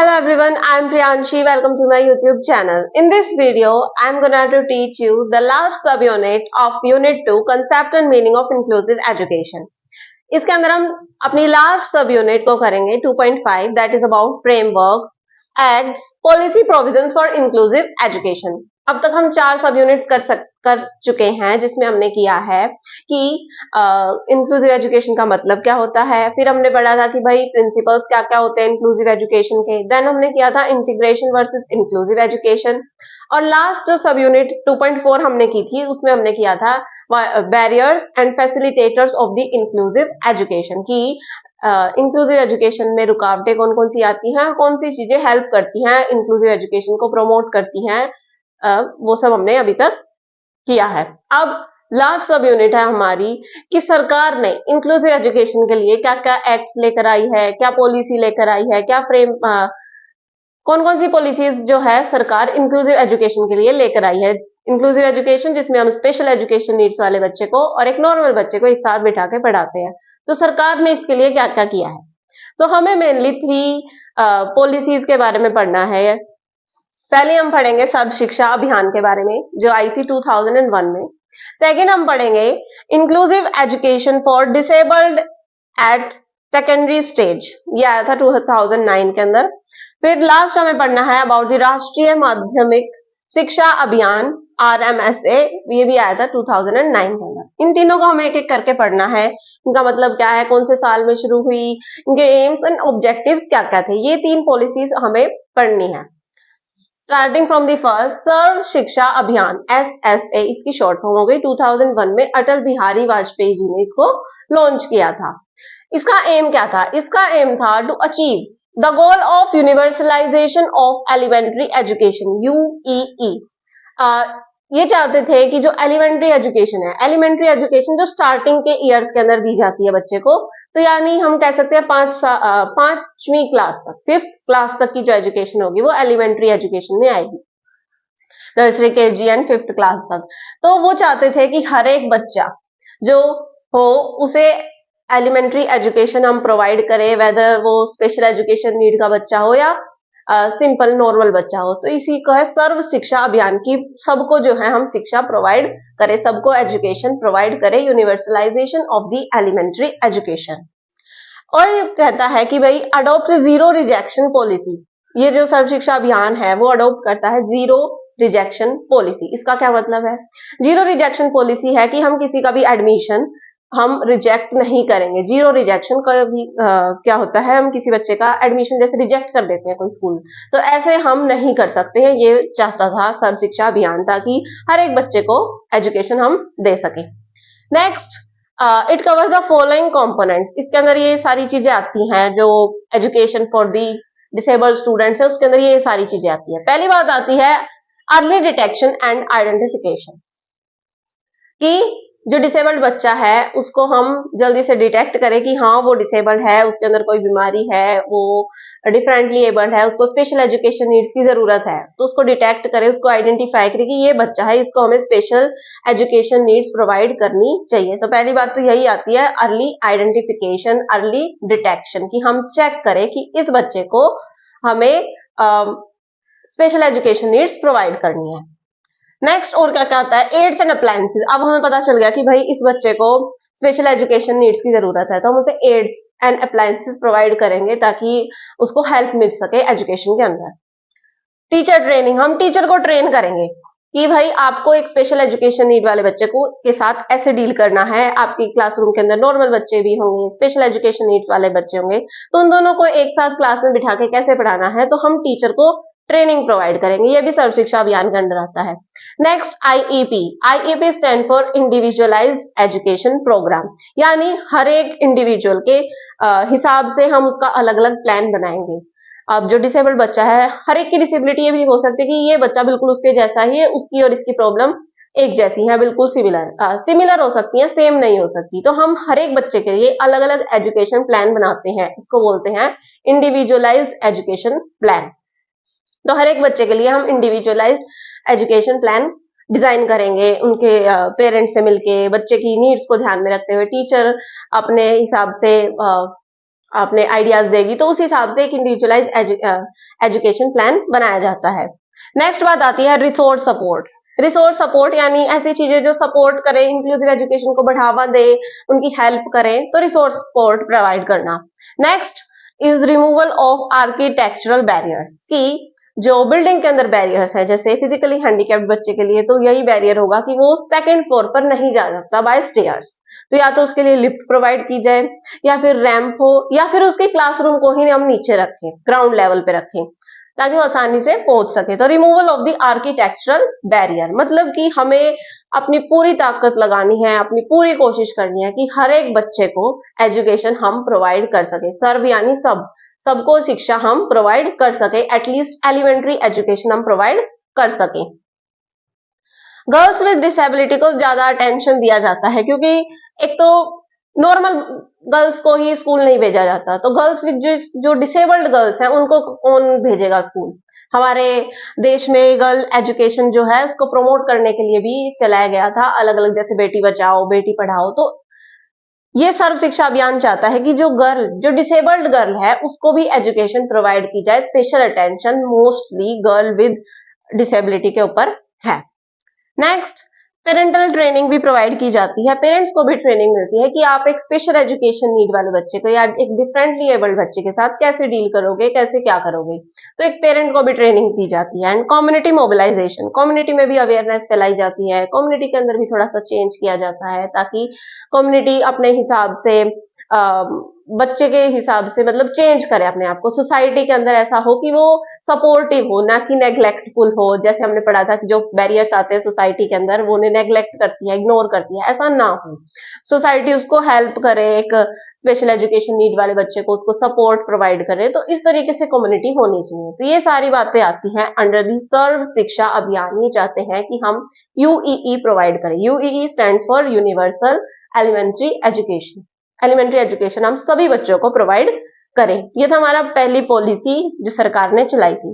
Hello everyone, I am Priyanshi. Welcome to my YouTube channel. In this video, I am gonna to teach you the last subunit of Unit 2, Concept and Meaning of Inclusive Education. इसके अंदर हम अपनी last सब unit को करेंगे 2.5 that is about framework acts policy provisions for inclusive education. अब तक हम 4 सब यूनिट्स कर चुके हैं जिसमें हमने किया है कि इंक्लूसिव एजुकेशन का मतलब क्या होता है, फिर हमने पढ़ा था कि भाई प्रिंसिपल्स क्या क्या होते हैं इंक्लूसिव एजुकेशन के, देन हमने किया था इंटीग्रेशन वर्सेस इंक्लूसिव एजुकेशन, और लास्ट जो सब यूनिट 2.4 हमने की थी उसमें हमने किया था barriers and facilitators of the inclusive education की इंक्लूसिव एजुकेशन में रुकावटें कौन कौन सी आती हैं, कौन सी चीजें हेल्प करती हैं इंक्लूसिव एजुकेशन को प्रमोट करती हैं, वो सब हमने अभी तक किया है। अब लास्ट सब यूनिट है हमारी कि सरकार ने इंक्लूसिव एजुकेशन के लिए क्या क्या एक्ट्स लेकर आई है, क्या पॉलिसी लेकर आई है, क्या फ्रेम कौन कौन सी पॉलिसीज जो है सरकार इंक्लूसिव एजुकेशन के लिए लेकर आई है। इंक्लूसिव एजुकेशन जिसमें हम स्पेशल एजुकेशन नीड्स वाले बच्चे को और एक नॉर्मल बच्चे को एक साथ बिठा के पढ़ाते हैं, तो सरकार ने इसके लिए क्या क्या किया है। तो हमें मेनली 3 पॉलिसीज के बारे में पढ़ना है। पहले हम पढ़ेंगे सर्व शिक्षा अभियान के बारे में जो आई थी 2001 में। सेकेंड हम पढ़ेंगे inclusive education for disabled at secondary stage, ये आया था 2009 के अंदर। फिर लास्ट हमें पढ़ना है अबाउट द राष्ट्रीय माध्यमिक शिक्षा अभियान RMSA, ये भी आया था 2009 के अंदर। इन तीनों को हमें एक एक करके पढ़ना है, इनका मतलब क्या है, कौन से साल में शुरू हुई, इनके एम्स एंड ऑब्जेक्टिव्स क्या क्या थे, ये 3 पॉलिसीज हमें पढ़नी है। स्टार्टिंग फ्रॉम द फर्स्ट, सर्व शिक्षा अभियान SSA इसकी शॉर्ट फॉर्म हो गई। 2001 में अटल बिहारी वाजपेयी जी ने इसको लॉन्च किया था। इसका एम क्या था? इसका एम था to achieve the goal of universalisation of elementary education UEE। ये चाहते थे कि जो एलिमेंट्री एजुकेशन है, एलिमेंट्री एजुकेशन जो स्टार्टिंग के ईयर्स के अंदर दी जाती है बच्चे को, तो यानी हम कह सकते हैं 5वीं क्लास तक, 5th क्लास तक की जो एजुकेशन होगी वो एलिमेंट्री एजुकेशन में आएगी, nursery KG and 5th class तक। तो वो चाहते थे कि हर एक बच्चा जो हो उसे एलिमेंट्री एजुकेशन हम प्रोवाइड करें, वेदर वो स्पेशल एजुकेशन नीड का बच्चा हो या सिंपल नॉर्मल बच्चा हो। तो इसी को है सर्व शिक्षा अभियान की, सबको जो है हम शिक्षा प्रोवाइड करें, सबको एजुकेशन प्रोवाइड करें, universalisation of the elementary education. और ये कहता है कि भाई अडॉप्ट जीरो रिजेक्शन पॉलिसी, ये जो सर्व शिक्षा अभियान है वो अडॉप्ट करता है जीरो रिजेक्शन पॉलिसी। इसका क्या मतलब है? जीरो रिजेक्शन पॉलिसी है कि हम किसी का भी एडमिशन हम रिजेक्ट नहीं करेंगे। जीरो रिजेक्शन का भी क्या होता है, हम किसी बच्चे का एडमिशन जैसे रिजेक्ट कर देते हैं कोई स्कूल, तो ऐसे हम नहीं कर सकते हैं। ये चाहता था सर्व शिक्षा अभियान ताकि हर एक बच्चे को एजुकेशन हम दे सके। Next, it covers the following components, इसके अंदर ये सारी चीजें आती हैं जो education for the disabled students है, उसके अंदर ये सारी चीजें आती है। पहली बात आती है अर्ली डिटेक्शन एंड आइडेंटिफिकेशन, कि जो डिसेबल्ड बच्चा है उसको हम जल्दी से डिटेक्ट करें कि हाँ वो डिसेबल्ड है, उसके अंदर कोई बीमारी है, वो डिफरेंटली एबल्ड है, उसको स्पेशल एजुकेशन नीड्स की जरूरत है, तो उसको डिटेक्ट करें, उसको आइडेंटिफाई करें कि ये बच्चा है, इसको हमें स्पेशल एजुकेशन नीड्स प्रोवाइड करनी चाहिए। तो पहली बात तो यही आती है अर्ली आइडेंटिफिकेशन, अर्ली डिटेक्शन, कि हम चेक करें कि इस बच्चे को हमें स्पेशल एजुकेशन नीड्स प्रोवाइड करनी है। नेक्स्ट और क्या क्या आता है, एड्स एंड अप्लायंसेस। अब हमें पता चल गया कि भाई इस बच्चे को स्पेशल एजुकेशन नीड्स की जरूरत है, तो हम उसे एड्स एंड अप्लायंसेस प्रोवाइड करेंगे ताकि उसको हेल्प मिल सके एजुकेशन के अंदर। टीचर ट्रेनिंग, हम टीचर को ट्रेन करेंगे कि भाई आपको एक स्पेशल एजुकेशन नीड वाले बच्चे को के साथ ऐसे डील करना है। आपकी क्लासरूम के अंदर नॉर्मल बच्चे भी होंगे, स्पेशल एजुकेशन नीड्स वाले बच्चे होंगे, तो उन दोनों को एक साथ क्लास में बिठा के कैसे पढ़ाना है, तो हम टीचर को ट्रेनिंग प्रोवाइड करेंगे। ये भी सर्व शिक्षा अभियान के अंडर आता है। Next, IEP stand for individualised education programme, यानी हर एक इंडिविजुअल के हिसाब से हम उसका अलग अलग प्लान बनाएंगे। अब जो डिसेबल्ड बच्चा है, हर एक की डिसेबिलिटी ये भी हो सकती है कि ये बच्चा बिल्कुल उसके जैसा ही है, उसकी और इसकी प्रॉब्लम एक जैसी है, बिल्कुल सिमिलर हो सकती है, सेम नहीं हो सकती। तो हम हर एक बच्चे के लिए अलग अलग एजुकेशन प्लान बनाते हैं, इसको बोलते हैं इंडिविजुअलाइज्ड एजुकेशन प्लान। तो हर एक बच्चे के लिए हम इंडिविजुअलाइज्ड एजुकेशन प्लान डिजाइन करेंगे, उनके पेरेंट्स से मिलके, बच्चे की नीड्स को ध्यान में रखते हुए, टीचर अपने हिसाब से अपने आइडियाज देगी, तो उस हिसाब से एक इंडिविजुअलाइज एजुकेशन प्लान बनाया जाता है। नेक्स्ट बात आती है रिसोर्स सपोर्ट। रिसोर्स सपोर्ट यानी ऐसी चीजें जो सपोर्ट करें, इंक्लूसिव एजुकेशन को बढ़ावा दे, उनकी हेल्प करें, तो रिसोर्स सपोर्ट प्रोवाइड करना। Next is removal of architectural barriers, की जो बिल्डिंग के अंदर बैरियर्स है, जैसे फिजिकली हैंडीकैप्ड बच्चे के लिए तो यही बैरियर होगा कि वो सेकंड फ्लोर पर नहीं जा सकता बाय स्टेयर्स, तो या तो उसके लिए लिफ्ट प्रोवाइड की जाए, या फिर रैंप हो, या फिर उसके क्लासरूम को ही हम नीचे रखें, ग्राउंड लेवल पे रखें, ताकि वो आसानी से पहुंच सके। तो removal of the architectural barrier मतलब कि हमें अपनी पूरी ताकत लगानी है, अपनी पूरी कोशिश करनी है कि हर एक बच्चे को एजुकेशन हम प्रोवाइड कर सके। सर्व यानी सबको शिक्षा हम प्रोवाइड कर सके, एटलीस्ट एलिमेंट्री एजुकेशन हम प्रोवाइड कर सके। गर्ल्स विद डिसेबिलिटी को ज्यादा अटेंशन दिया जाता है, क्योंकि एक तो नॉर्मल गर्ल्स को ही स्कूल नहीं भेजा जाता, तो गर्ल्स विद जो डिसेबल्ड गर्ल्स हैं उनको कौन भेजेगा स्कूल। हमारे देश में गर्ल एजुकेशन जो है उसको प्रमोट करने के लिए भी चलाया गया था अलग अलग, जैसे बेटी बचाओ बेटी पढ़ाओ। तो ये सर्व शिक्षा अभियान चाहता है कि जो डिसेबल्ड गर्ल है उसको भी एजुकेशन प्रोवाइड की जाए, special attention mostly girl with disability के ऊपर है। नेक्स्ट पेरेंटल ट्रेनिंग भी प्रोवाइड की जाती है, पेरेंट्स को भी ट्रेनिंग मिलती है कि आप एक स्पेशल एजुकेशन नीड वाले बच्चे को या एक डिफरेंटली एबल्ड बच्चे के साथ कैसे डील करोगे, कैसे क्या करोगे, तो एक पेरेंट को भी ट्रेनिंग दी जाती है। एंड कम्युनिटी मोबिलाइजेशन, कम्युनिटी में भी अवेयरनेस फैलाई जाती है, कम्युनिटी के अंदर भी थोड़ा सा चेंज किया जाता है, ताकि कम्युनिटी अपने हिसाब से बच्चे के हिसाब से मतलब चेंज करे अपने आप को, सोसाइटी के अंदर ऐसा हो कि वो सपोर्टिव हो, ना कि नेग्लेक्टफुल हो। जैसे हमने पढ़ा था कि जो बैरियर्स आते हैं सोसाइटी के अंदर वो उन्हें नेग्लेक्ट करती है, इग्नोर करती है, ऐसा ना हो। सोसाइटी उसको हेल्प करे, एक स्पेशल एजुकेशन नीड वाले बच्चे को उसको सपोर्ट प्रोवाइड करे, तो इस तरीके से कम्युनिटी होनी चाहिए। तो ये सारी बातें आती हैं अंडर दी सर्व शिक्षा अभियान। ये चाहते हैं कि हम यूईई प्रोवाइड करें। UEE stands for universal elementary education. Elementary education हम सभी बच्चों को प्रोवाइड करें। ये था हमारा पहली पॉलिसी जो सरकार ने चलाई थी।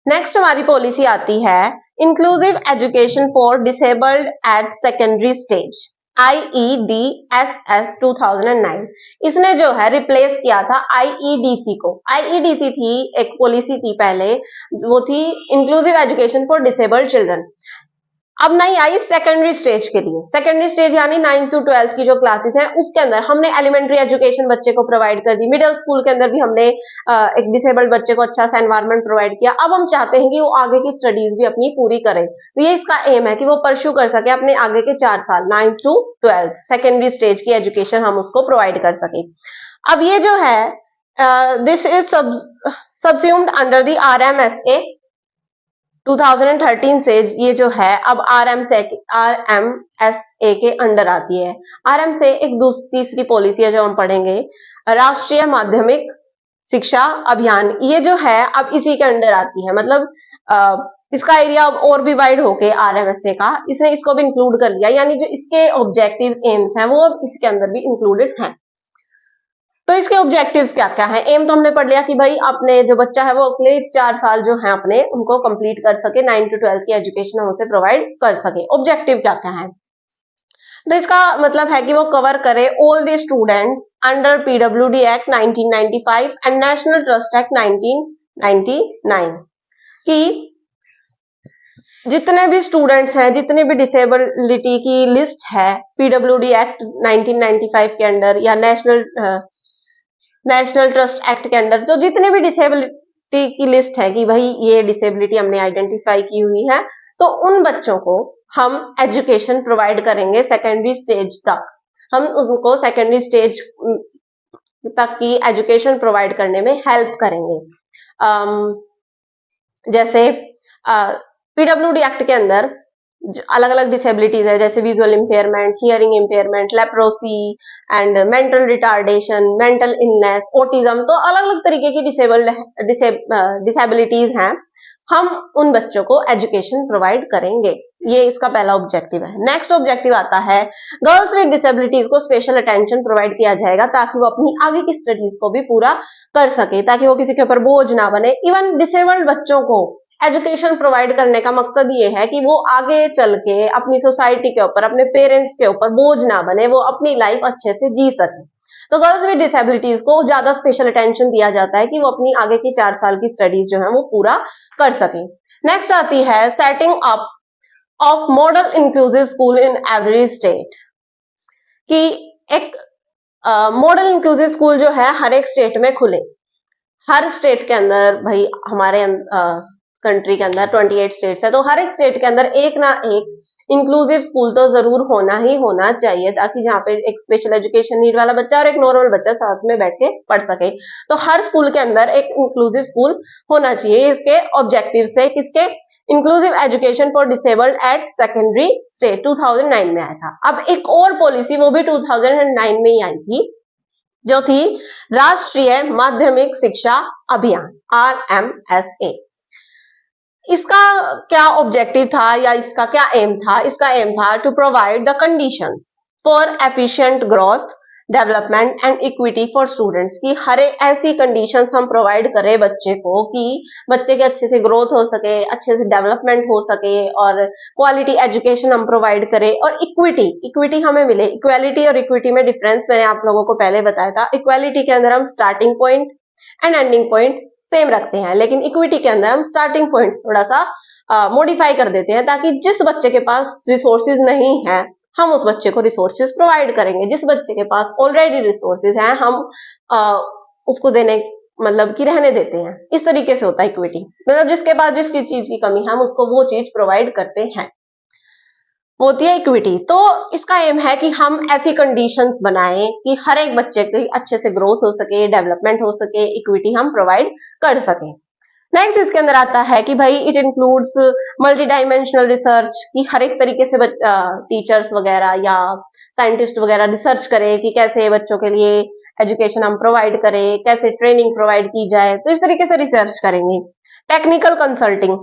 नेक्स्ट हमारी पॉलिसी आती है inclusive education for disabled at secondary stage, IEDSS 2009। इसने जो है रिप्लेस किया था IEDC को। IEDC थी एक पॉलिसी थी पहले, वो थी inclusive education for disabled children. अब नहीं आई सेकेंडरी स्टेज के लिए। सेकेंडरी स्टेज यानी 9th to 12th की जो क्लासेस हैं उसके अंदर हमने एलिमेंट्री एजुकेशन बच्चे को प्रोवाइड कर दी, मिडिल स्कूल के अंदर भी हमने एक डिसेबल्ड बच्चे को अच्छा सा एनवायरनमेंट प्रोवाइड किया। अब हम चाहते हैं कि वो आगे की स्टडीज भी अपनी पूरी करे, तो ये इसका एम है कि वो परस्यू कर सके अपने आगे के 4 साल 9th to 12th secondary stage की एजुकेशन हम उसको प्रोवाइड कर सके। अब ये जो है this is subsumed under the RMSA 2013 से ये जो है अब RMSA के अंडर आती है। RMSA एक तीसरी पॉलिसी है जो हम पढ़ेंगे, राष्ट्रीय माध्यमिक शिक्षा अभियान। ये जो है अब इसी के अंडर आती है, मतलब इसका एरिया और भी वाइड होके RMSA का इसने इसको भी इंक्लूड कर लिया, यानी जो इसके ऑब्जेक्टिव्स एम्स हैं वो अब इसके अंदर भी इंक्लूडेड हैं। तो इसके ऑब्जेक्टिव्स क्या क्या है? एम तो हमने पढ़ लिया कि भाई अपने जो बच्चा है वो अगले 4 साल जो है अपने उनको कंप्लीट कर सके, 9 to 12 की एजुकेशन हम उसे प्रोवाइड कर सके। ऑब्जेक्टिव क्या क्या है? तो इसका मतलब है कि वो कवर करे all the students under PWD act 1995 and national trust act 1999, कि जितने भी स्टूडेंट्स हैं, जितने भी डिसेबिलिटी की लिस्ट है PWD एक्ट 1995 के अंडर या नेशनल ट्रस्ट एक्ट के अंडर, तो जितने भी डिसेबिलिटी की लिस्ट है कि भाई ये डिसेबिलिटी हमने आइडेंटिफाई की हुई है, तो उन बच्चों को हम एजुकेशन प्रोवाइड करेंगे सेकेंडरी स्टेज तक। हम उनको सेकेंडरी स्टेज तक की एजुकेशन प्रोवाइड करने में हेल्प करेंगे। जैसे PWD एक्ट के अंदर अलग अलग डिसेबिलिटीज है, जैसे visual impairment, hearing impairment, leprosy and mental retardation, mental illness, autism, तो अलग अलग तरीके की डिसेबिलिटीज हैं। हम उन बच्चों को एजुकेशन प्रोवाइड करेंगे, ये इसका पहला ऑब्जेक्टिव है। नेक्स्ट ऑब्जेक्टिव आता है गर्ल्स विद डिसेबिलिटीज को स्पेशल अटेंशन प्रोवाइड किया जाएगा, ताकि वो अपनी आगे की स्टडीज को भी पूरा कर सके, ताकि वो किसी के ऊपर बोझ ना बने। इवन डिसेबल्ड बच्चों को एजुकेशन प्रोवाइड करने का मकसद ये है कि वो आगे चल के अपनी सोसाइटी के ऊपर, अपने पेरेंट्स के ऊपर बोझ ना बने, वो अपनी लाइफ अच्छे से जी सके। तो गर्ल्स विद डिसेबिलिटीज को ज्यादा स्पेशल अटेंशन दिया जाता है कि वो अपनी आगे की 4 साल की स्टडीज जो है वो पूरा कर सके। नेक्स्ट आती है setting up of model inclusive school in every state, कि एक मॉडल इंक्लूसिव स्कूल जो है हर एक स्टेट में खुले। हर स्टेट के अंदर भाई हमारे कंट्री के अंदर 28 स्टेट्स है, तो हर एक स्टेट के अंदर एक ना एक इंक्लूसिव स्कूल तो जरूर होना ही होना चाहिए, ताकि जहाँ पे एक स्पेशल एजुकेशन नीड वाला बच्चा और एक नॉर्मल बच्चा साथ में बैठ के पढ़ सके। तो हर स्कूल के अंदर एक इंक्लूसिव स्कूल होना चाहिए। इसके ऑब्जेक्टिव से किसके, inclusive education for disabled at secondary stage 2009 में आया था। अब एक और पॉलिसी वो भी 2009 में ही आई थी, जो थी राष्ट्रीय माध्यमिक शिक्षा अभियान RMSA। इसका क्या ऑब्जेक्टिव था या इसका क्या एम था? इसका एम था to provide the conditions for efficient growth, development and equity for students, की हर एक ऐसी कंडीशंस हम प्रोवाइड करें बच्चे को कि बच्चे के अच्छे से ग्रोथ हो सके, अच्छे से डेवलपमेंट हो सके, और क्वालिटी एजुकेशन हम प्रोवाइड करें, और इक्विटी हमें मिले। इक्वालिटी और इक्विटी में डिफरेंस मैंने आप लोगों को पहले बताया था। इक्वालिटी के अंदर हम starting point and ending point same रखते हैं, लेकिन इक्विटी के अंदर हम स्टार्टिंग पॉइंट थोड़ा सा मॉडिफाई कर देते हैं, ताकि जिस बच्चे के पास रिसोर्सेज नहीं है हम उस बच्चे को रिसोर्सेज प्रोवाइड करेंगे, जिस बच्चे के पास ऑलरेडी रिसोर्सेज हैं हम उसको देने मतलब कि रहने देते हैं। इस तरीके से होता है इक्विटी, मतलब जिसके पास जिस चीज की कमी है हम उसको वो चीज प्रोवाइड करते हैं, होती है इक्विटी। तो इसका एम है कि हम ऐसी कंडीशंस बनाएं कि हर एक बच्चे की अच्छे से ग्रोथ हो सके, डेवलपमेंट हो सके, इक्विटी हम प्रोवाइड कर सकें। नेक्स्ट इसके अंदर आता है कि भाई it includes multi dimensional research, कि हर एक तरीके से टीचर्स वगैरह या साइंटिस्ट वगैरह रिसर्च करें कि कैसे बच्चों के लिए एजुकेशन हम प्रोवाइड करें, कैसे ट्रेनिंग प्रोवाइड की जाए, तो इस तरीके से रिसर्च करेंगे। टेक्निकल कंसल्टिंग,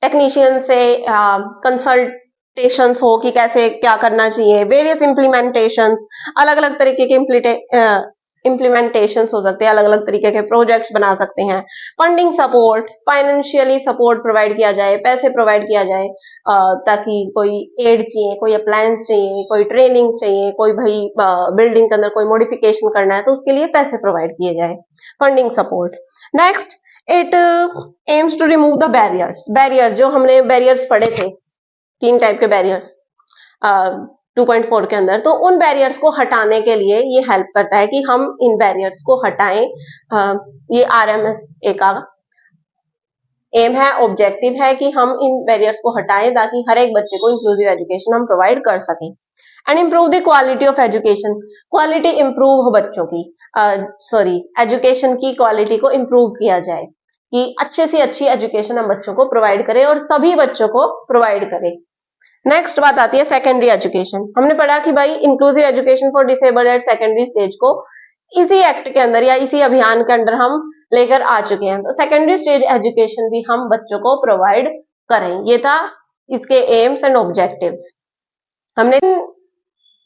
टेक्नीशियन से कंसल्टेशंस हो कि कैसे क्या करना चाहिए। वेरियस इम्प्लीमेंटेशंस, अलग अलग तरीके के इम्प्लीमेंटेशंस हो सकते हैं, अलग अलग तरीके के प्रोजेक्ट्स बना सकते हैं। Funding support, financially support provide किया जाए, पैसे प्रोवाइड किया जाए, ताकि कोई एड चाहिए, कोई अप्लायंस चाहिए, कोई ट्रेनिंग चाहिए, कोई भाई बिल्डिंग के अंदर कोई मॉडिफिकेशन करना है तो उसके लिए पैसे प्रोवाइड किए जाए, funding support. Next it aims to remove the barrier, जो हमने बैरियर्स पढ़े थे 3 टाइप के बैरियर्स 2.4 के अंदर, तो उन बैरियर्स को हटाने के लिए ये हेल्प करता है कि हम इन बैरियर्स को हटाएं। ये RMSA का एम है, ऑब्जेक्टिव है कि हम इन बैरियर्स को हटाएं ताकि हर एक बच्चे को इंक्लूसिव एजुकेशन हम प्रोवाइड कर सकें। And improve the quality of education, quality improve हो बच्चों की, एजुकेशन की क्वालिटी को इंप्रूव किया जाए, कि अच्छे से अच्छी एजुकेशन हम बच्चों को प्रोवाइड करें और सभी बच्चों को प्रोवाइड करें। नेक्स्ट बात आती है सेकेंडरी एजुकेशन। हमने पढ़ा कि भाई inclusive education for disabled at secondary stage को इसी एक्ट के अंदर या इसी अभियान के अंदर हम लेकर आ चुके हैं। तो सेकेंडरी स्टेज एजुकेशन भी हम बच्चों को प्रोवाइड करें, ये था इसके एम्स एंड ऑब्जेक्टिव्स। हमने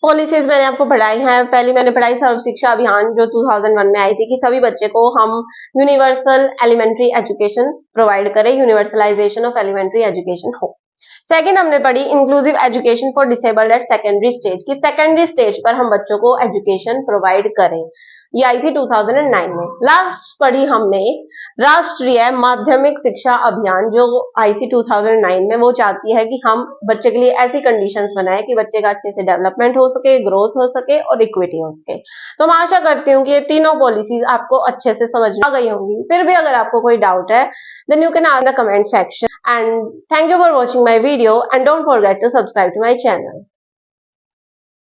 पॉलिसीज मैंने आपको पढ़ाई हैं। पहली मैंने पढ़ाई सर्व शिक्षा अभियान जो 2001 में आई थी, कि सभी बच्चे को हम यूनिवर्सल एलिमेंट्री एजुकेशन प्रोवाइड करें, यूनिवर्सलाइजेशन ऑफ एलिमेंट्री एजुकेशन हो। सेकेंड हमने पढ़ी inclusive education for disabled at secondary stage, की सेकेंडरी स्टेज पर हम बच्चों को एजुकेशन प्रोवाइड करें, ये आई थी 2009 में। लास्ट पढ़ी हमने राष्ट्रीय माध्यमिक शिक्षा अभियान जो आई थी 2009 में। वो चाहती है कि हम बच्चे के लिए ऐसी कंडीशंस बनाएं कि बच्चे का अच्छे से डेवलपमेंट हो सके, ग्रोथ हो सके और इक्विटी हो सके। तो मैं आशा करती हूँ कि ये तीनों पॉलिसीज आपको अच्छे से समझ में आ गई होंगी। फिर भी अगर आपको कोई डाउट है then you can ask in the comment section, and thank you for watching my video and don't forget to subscribe to my channel.